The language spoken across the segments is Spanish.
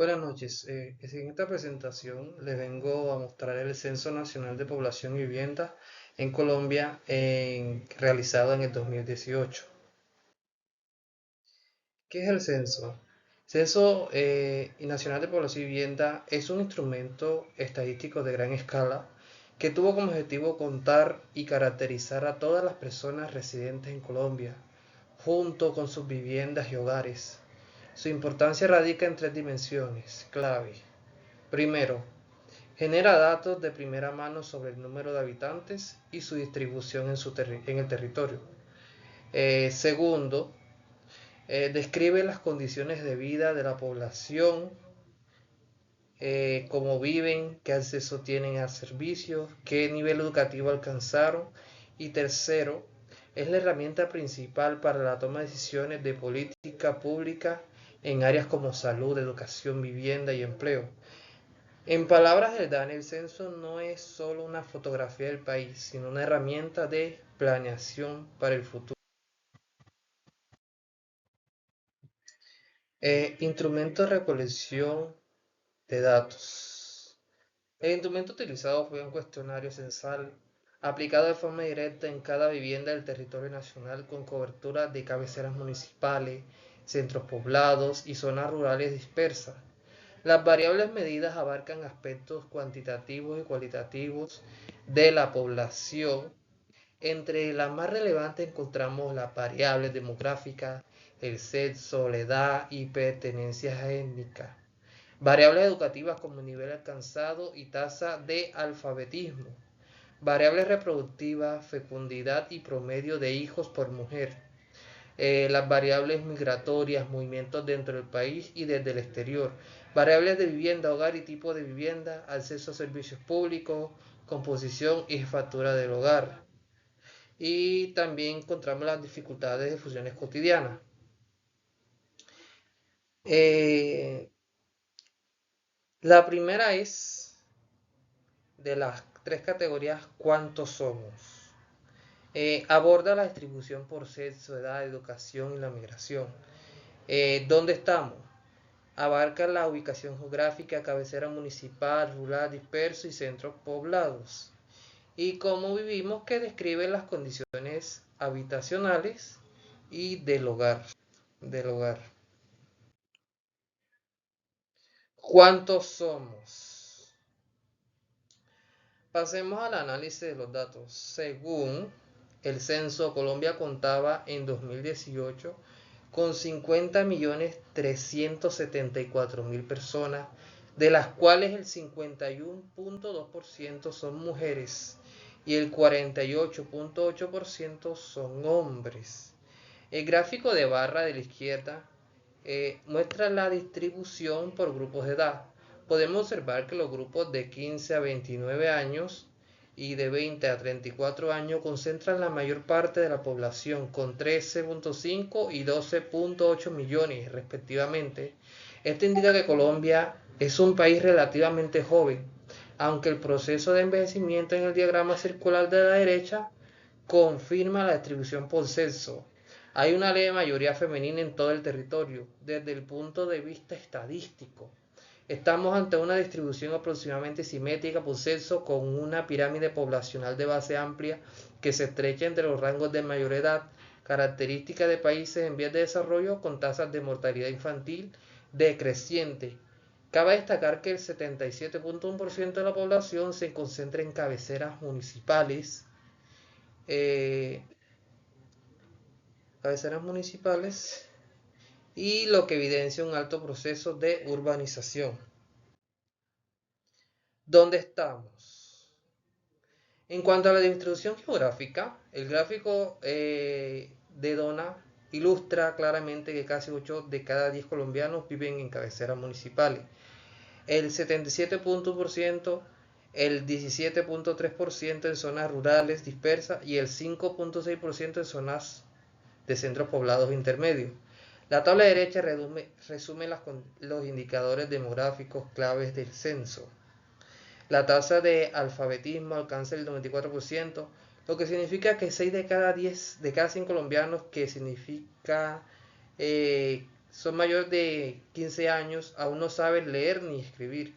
Buenas noches. En esta presentación les vengo a mostrar el Censo Nacional de Población y Vivienda en Colombia realizado en el 2018. ¿Qué es el censo? Censo Nacional de Población y Vivienda es un instrumento estadístico de gran escala que tuvo como objetivo contar y caracterizar a todas las personas residentes en Colombia, junto con sus viviendas y hogares. Su importancia radica en tres dimensiones clave. Primero, genera datos de primera mano sobre el número de habitantes y su distribución en el territorio. Segundo, describe las condiciones de vida de la población, cómo viven, qué acceso tienen a servicios, qué nivel educativo alcanzaron. Y tercero, es la herramienta principal para la toma de decisiones de política pública en áreas como salud, educación, vivienda y empleo. En palabras de Dan, el censo no es solo una fotografía del país, sino una herramienta de planeación para el futuro. Instrumento de recolección de datos. El instrumento utilizado fue un cuestionario censal aplicado de forma directa en cada vivienda del territorio nacional con cobertura de cabeceras municipales, centros poblados y zonas rurales dispersas. Las variables medidas abarcan aspectos cuantitativos y cualitativos de la población. Entre las más relevantes encontramos las variables demográficas, el sexo, la edad y pertenencias étnicas. Variables educativas como nivel alcanzado y tasa de alfabetismo. Variables reproductivas, fecundidad y promedio de hijos por mujer. Las variables migratorias, movimientos dentro del país y desde el exterior, variables de vivienda, hogar y tipo de vivienda, acceso a servicios públicos, composición y factura del hogar. Y también encontramos las dificultades de funciones cotidianas. Eh, la primera es de las tres categorías, ¿cuántos somos? Aborda la distribución por sexo, edad, educación y la migración. ¿Dónde estamos? Abarca la ubicación geográfica, cabecera municipal, rural, disperso y centros poblados. Y cómo vivimos, que describe las condiciones habitacionales y del hogar. Del hogar. ¿Cuántos somos? Pasemos al análisis de los datos. Según el censo, Colombia contaba en 2018 con 50.374.000 personas, de las cuales el 51.2% son mujeres y el 48.8% son hombres. El gráfico de barra de la izquierda muestra la distribución por grupos de edad. Podemos observar que los grupos de 15 a 29 años y de 20 a 34 años concentran la mayor parte de la población, con 13.5 y 12.8 millones respectivamente. Esto indica que Colombia es un país relativamente joven, aunque el proceso de envejecimiento en el diagrama circular de la derecha confirma la distribución por sexo. Hay una leve mayoría femenina en todo el territorio. Desde el punto de vista estadístico, estamos ante una distribución aproximadamente simétrica por sexo, con una pirámide poblacional de base amplia que se estrecha entre los rangos de mayor edad, característica de países en vías de desarrollo con tasas de mortalidad infantil decreciente. Cabe destacar que el 77.1% de la población se concentra en cabeceras municipales, eh, y lo que evidencia un alto proceso de urbanización. ¿Dónde estamos? En cuanto a la distribución geográfica, el gráfico de Dona ilustra claramente que casi 8 de cada 10 colombianos viven en cabeceras municipales. El 77%, el 17.3% en zonas rurales dispersas y el 5.6% en zonas de centros poblados intermedios. La tabla derecha resume los indicadores demográficos claves del censo. La tasa de alfabetismo alcanza el 94%, lo que significa que 6 de cada 10, de cada 100 colombianos, que significa son mayores de 15 años, aún no saben leer ni escribir.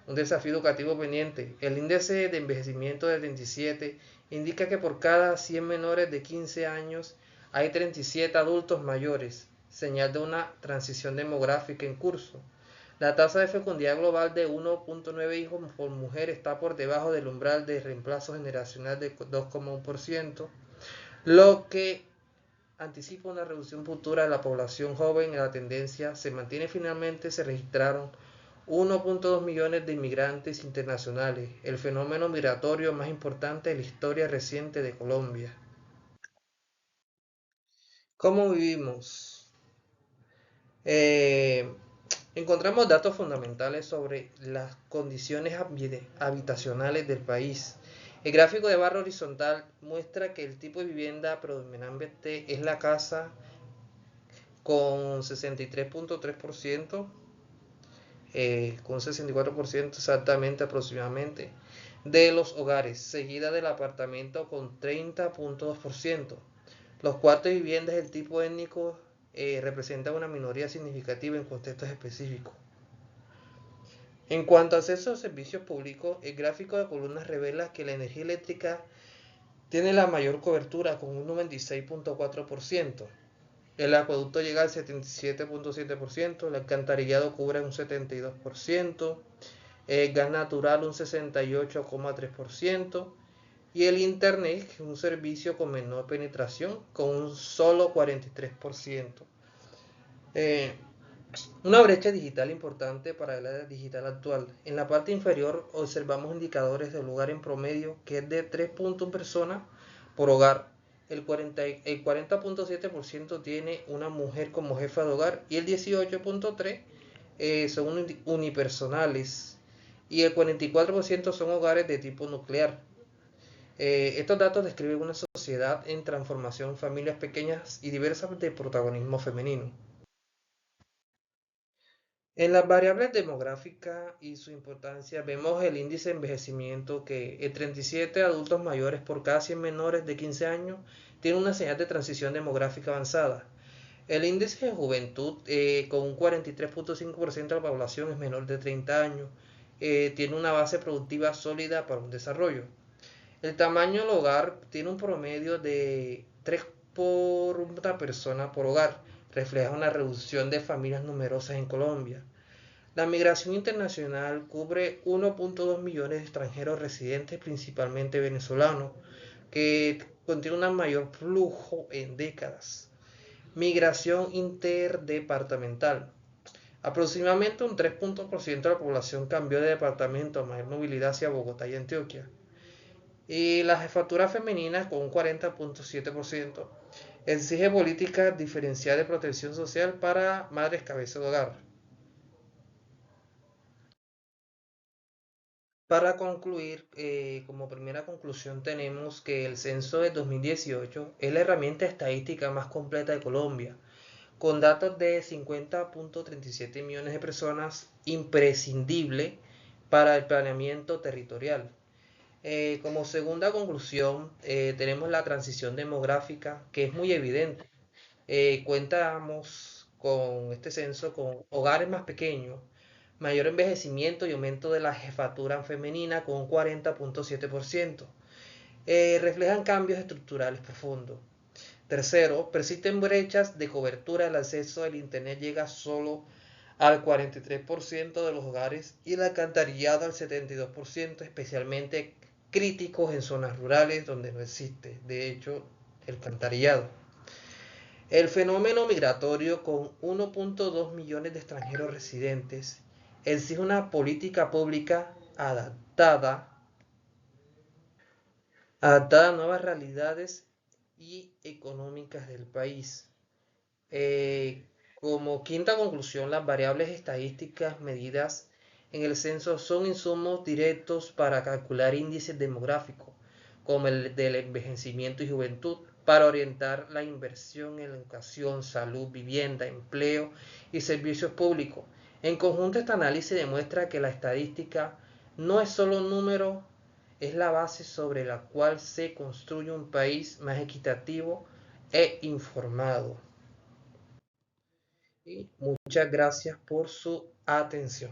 Un desafío educativo pendiente. El índice de envejecimiento de 37 indica que por cada 100 menores de 15 años hay 37 adultos mayores, señal de una transición demográfica en curso. La tasa de fecundidad global de 1.9 hijos por mujer está por debajo del umbral de reemplazo generacional de 2,1%, lo que anticipa una reducción futura de la población joven. La tendencia se mantiene. Finalmente se registraron 1.2 millones de inmigrantes internacionales, el fenómeno migratorio más importante de la historia reciente de Colombia. ¿Cómo vivimos? Eh, Encontramos datos fundamentales sobre las condiciones habitacionales del país. El gráfico de barra horizontal muestra que el tipo de vivienda predominante es la casa con 63.3%, con 64% exactamente aproximadamente de los hogares, seguida del apartamento con 30.2%. Los cuartos de viviendas del tipo étnico representan una minoría significativa en contextos específicos. En cuanto a acceso a servicios públicos, el gráfico de columnas revela que la energía eléctrica tiene la mayor cobertura con un 96.4%. El acueducto llega al 77.7%, el alcantarillado cubre un 72%, el gas natural un 68,3% y el internet, que es un servicio con menor penetración, con un solo 43%. Una brecha digital importante para la era digital actual. En la parte inferior observamos indicadores del hogar en promedio, que es de 3.1 personas por hogar. El 40.7% tiene una mujer como jefa de hogar y el 18.3% son unipersonales y el 44% son hogares de tipo nuclear. Estos datos describen una sociedad en transformación, familias pequeñas y diversas de protagonismo femenino. En las variables demográficas y su importancia vemos el índice de envejecimiento, que 37 adultos mayores por cada 100 menores de 15 años tiene una señal de transición demográfica avanzada. El índice de juventud, con un 43.5% de la población es menor de 30 años, tiene una base productiva sólida para un desarrollo. El tamaño del hogar tiene un promedio de 3 por una persona por hogar, refleja una reducción de familias numerosas en Colombia. La migración internacional cubre 1.2 millones de extranjeros residentes, principalmente venezolanos, que contiene un mayor flujo en décadas. Migración interdepartamental. Aproximadamente un 3% de la población cambió de departamento a mayor movilidad hacia Bogotá y Antioquia. Y la jefatura femenina, con un 40.7%, exige políticas diferenciadas de protección social para madres cabeza de hogar. Para concluir, como primera conclusión tenemos que el censo de 2018 es la herramienta estadística más completa de Colombia, con datos de 50.37 millones de personas, imprescindible para el planeamiento territorial. Como segunda conclusión, tenemos la transición demográfica, que es muy evidente. Contamos con este censo con hogares más pequeños, mayor envejecimiento y aumento de la jefatura femenina con un 40.7%. Reflejan cambios estructurales profundos. Tercero, persisten brechas de cobertura. El acceso al Internet llega solo al 43% de los hogares y el alcantarillado al 72%, especialmente críticos en zonas rurales donde no existe, de hecho, el alcantarillado. El fenómeno migratorio, con 1.2 millones de extranjeros residentes, exige una política pública adaptada a nuevas realidades y económicas del país. Eh, Como quinta conclusión, las variables estadísticas medidas en el censo son insumos directos para calcular índices demográficos, como el del envejecimiento y juventud, para orientar la inversión en educación, salud, vivienda, empleo y servicios públicos. En conjunto, este análisis demuestra que la estadística no es solo un número, es la base sobre la cual se construye un país más equitativo e informado. y muchas gracias por su atención.